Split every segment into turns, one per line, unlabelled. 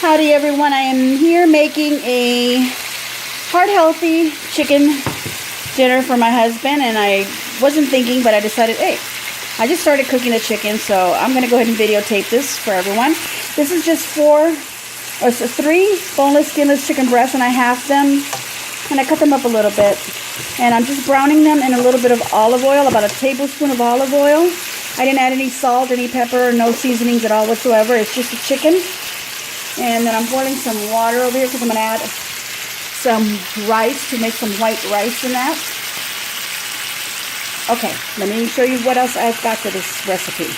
Howdy everyone, I am here making a heart healthy chicken dinner for my husband, and I wasn't thinking, but I decided, hey, I just started cooking the chicken, so I'm going to go ahead and videotape this for everyone. This is just three boneless, skinless chicken breasts, and I halved them, and I cut them up a little bit. And I'm just browning them in a little bit of olive oil, about a tablespoon of olive oil. I didn't add any salt, any pepper, no seasonings at all whatsoever. It's just the chicken. And then I'm boiling some water over here because I'm going to add some rice to make some white rice in that. Okay, let me show you what else I've got for this recipe.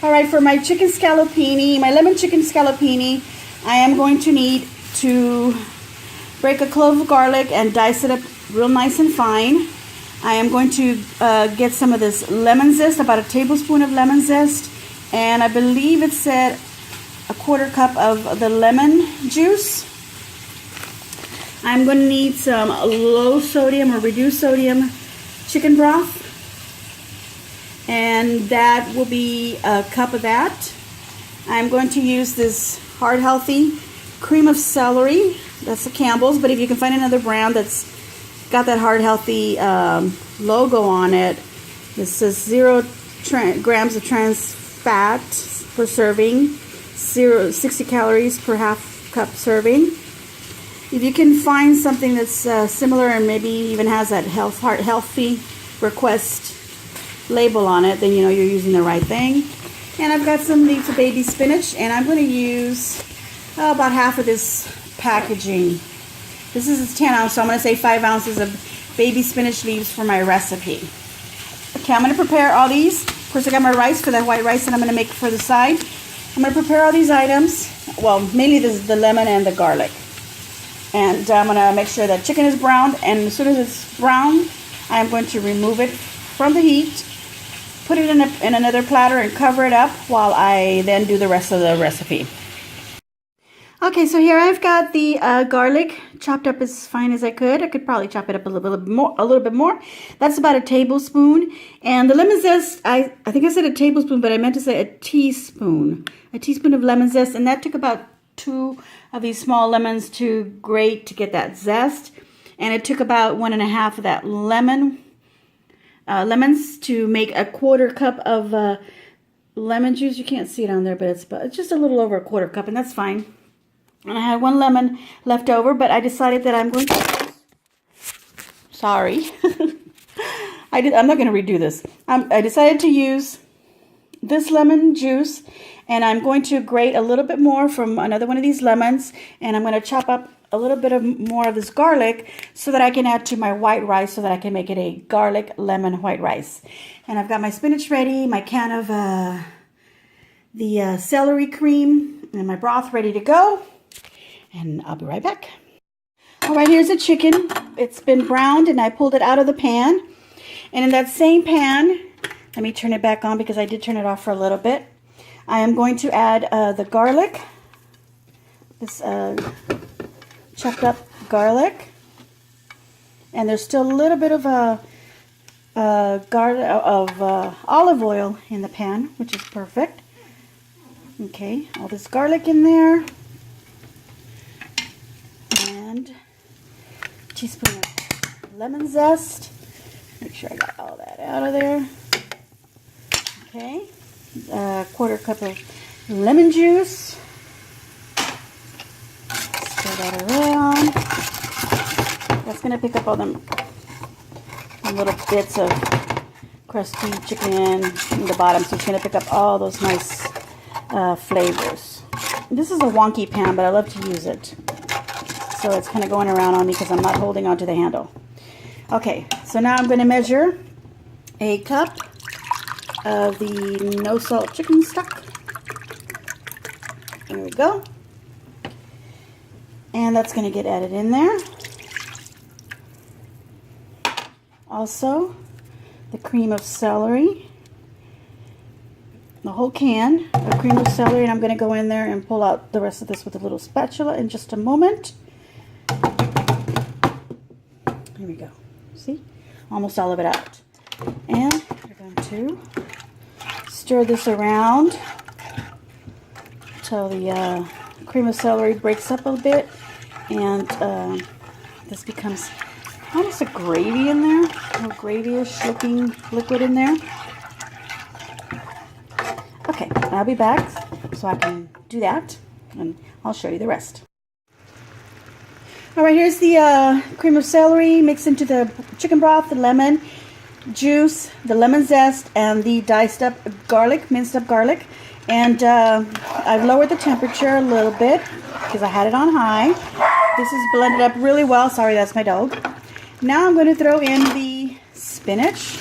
Alright, for my chicken scalopini, my lemon chicken scalopini, I am going to need to break a clove of garlic and dice it up real nice and fine. I am going to get some of this lemon zest, about a tablespoon of lemon zest, and I believe it said a quarter cup of the lemon juice. I'm going to need some low sodium or reduced sodium chicken broth, and that will be a cup of that. I'm going to use this heart healthy cream of celery. That's the Campbell's, but if you can find another brand that's got that heart healthy logo on it, it says 0 grams of trans fat per serving, 60 calories per half cup serving. If you can find something that's similar and maybe even has that heart healthy request label on it, then you know you're using the right thing. And I've got some leaves of baby spinach, and I'm going to use about half of this packaging. This is 10 ounce, so I'm going to say 5 ounces of baby spinach leaves for my recipe. Okay, I'm going to prepare all these. Of course, I got my rice for that white rice that I'm going to make for the side. I'm going to prepare all these items. Well, mainly the lemon and the garlic. And I'm going to make sure that chicken is browned, and as soon as it's brown, I'm going to remove it from the heat, put it in another platter and cover it up while I then do the rest of the recipe. Okay, so here I've got the garlic chopped up as fine as I could. I could probably chop it up a little bit more. That's about a tablespoon. And the lemon zest, I think I said a tablespoon, but I meant to say a teaspoon. A teaspoon of lemon zest, and that took about 2 of these small lemons to grate to get that zest. And it took about 1.5 of that lemons to make a quarter cup of lemon juice. You can't see it on there, but it's just a little over a quarter cup, and that's fine. And I had 1 lemon left over, but I decided that I'm going to... Sorry. I'm not going to redo this. I decided to use this lemon juice, and I'm going to grate a little bit more from another one of these lemons, and I'm going to chop up a little bit more of this garlic so that I can add to my white rice, so that I can make it a garlic lemon white rice. And I've got my spinach ready, my can of the celery cream, and my broth ready to go. And I'll be right back. All right, here's the chicken. It's been browned, and I pulled it out of the pan. And in that same pan, let me turn it back on because I did turn it off for a little bit. I am going to add the garlic, this chopped up garlic. And there's still a little bit of olive oil in the pan, which is perfect. Okay, all this garlic in there. And a teaspoon of lemon zest. Make sure I got all that out of there. Okay, a quarter cup of lemon juice. Stir that around. That's going to pick up all them little bits of crusty chicken in the bottom, so it's going to pick up all those nice flavors. This is a wonky pan, but I love to use it. So it's kind of going around on me because I'm not holding on to the handle. Okay, so now I'm going to measure a cup of the no salt chicken stock. There we go. And that's going to get added in there. Also, the cream of celery. The whole can of cream of celery, and I'm going to go in there and pull out the rest of this with a little spatula in just a moment. Here we go. See? Almost all of it out. And we're going to stir this around until the cream of celery breaks up a bit, and this becomes almost a gravy in there, a little gravy-ish looking liquid in there. Okay, I'll be back so I can do that, and I'll show you the rest. All right, here's the cream of celery mixed into the chicken broth, the lemon juice, the lemon zest, and the diced up garlic, minced up garlic. And I've lowered the temperature a little bit because I had it on high. This is blended up really well. Sorry, that's my dog. Now I'm going to throw in the spinach.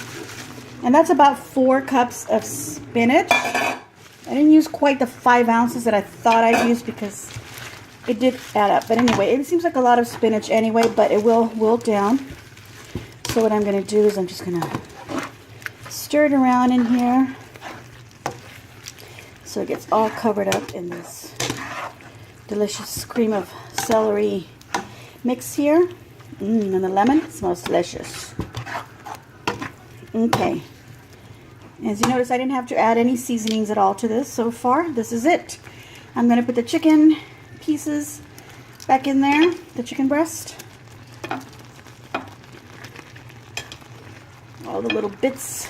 And that's about 4 cups of spinach. I didn't use quite the 5 ounces that I thought I'd use because it did add up. But anyway, it seems like a lot of spinach anyway, but it will wilt down. So what I'm going to do is I'm just going to stir it around in here so it gets all covered up in this delicious cream of celery mix here. And the lemon smells delicious. Okay. As you notice, I didn't have to add any seasonings at all to this so far. This is it. I'm going to put the chicken pieces back in there, the chicken breast. All the little bits,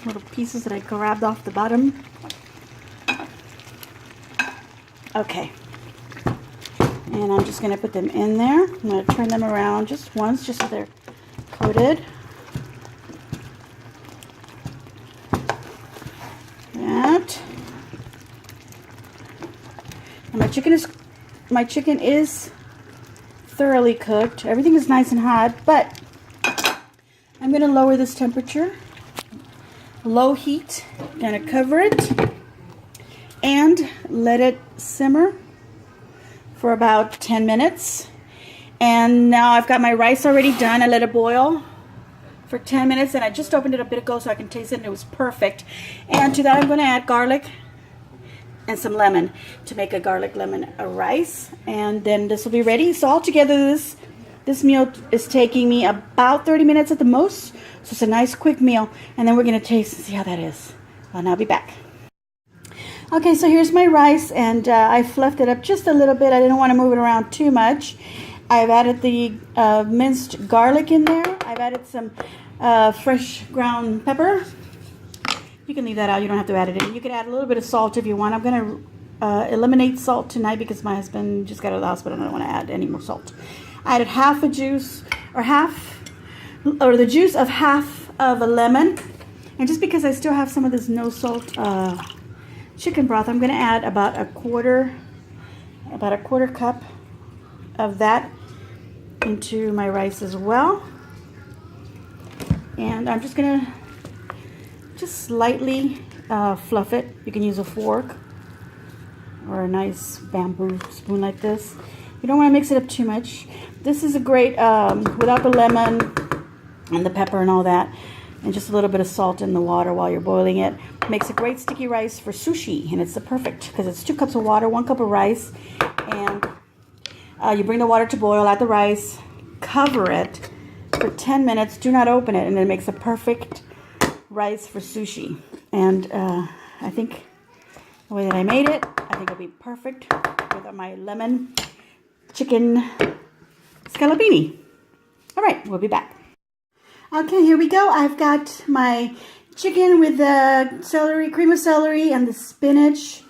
little pieces that I grabbed off the bottom. Okay. And I'm just going to put them in there. I'm going to turn them around just once, just so they're coated. That. And my chicken is thoroughly cooked. Everything is nice and hot, but I'm going to lower this temperature. Low heat. Going to cover it and let it simmer for about 10 minutes. And now I've got my rice already done. I let it boil for 10 minutes and I just opened it a bit ago so I can taste it and it was perfect. And to that I'm going to add garlic and some lemon to make a garlic lemon rice, and then this will be ready. So altogether this meal is taking me about 30 minutes at the most, so it's a nice quick meal, and then we're going to taste and see how that is. And I'll be back. Okay, so here's my rice, and I fluffed it up just a little bit. I didn't want to move it around too much. I've added the minced garlic in there. I've added some fresh ground pepper. You can leave that out. You don't have to add it in. You can add a little bit of salt if you want. I'm going to eliminate salt tonight because my husband just got out of the hospital and I don't want to add any more salt. I added the juice of half of a lemon. And just because I still have some of this no salt chicken broth, I'm going to add about a quarter cup of that into my rice as well. And I'm just going to slightly fluff it. You can use a fork or a nice bamboo spoon like this. You don't want to mix it up too much. This is a great, without the lemon and the pepper and all that, and just a little bit of salt in the water while you're boiling it, makes a great sticky rice for sushi. And it's the perfect, because it's 2 cups of water, 1 cup of rice, and you bring the water to boil, add the rice, cover it for 10 minutes, do not open it, and it makes a perfect rice for sushi. And I think the way that I made it, I think it'll be perfect with my lemon chicken scalopini. All right, we'll be back. Okay, here we go. I've got my chicken with the celery, cream of celery, and the spinach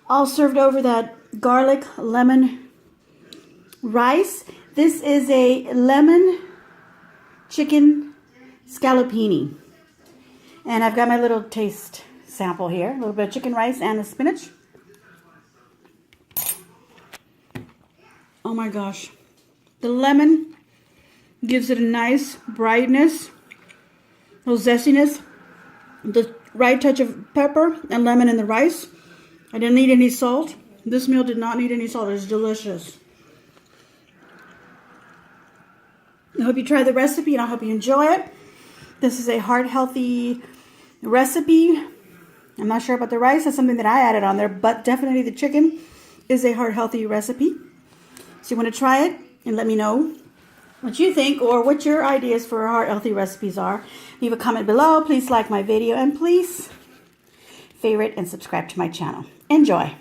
all served over that garlic lemon rice. This is a lemon chicken scalopini. And I've got my little taste sample here. A little bit of chicken rice and the spinach. Oh my gosh. The lemon gives it a nice brightness, a little zestiness, the right touch of pepper and lemon in the rice. I didn't need any salt. This meal did not need any salt. It's delicious. I hope you try the recipe and I hope you enjoy it. This is a heart healthy recipe. I'm not sure about the rice. That's something that I added on there, but definitely the chicken is a heart healthy recipe. So you want to try it and let me know what you think or what your ideas for heart healthy recipes are. Leave a comment below. Please like my video and please favorite and subscribe to my channel. Enjoy.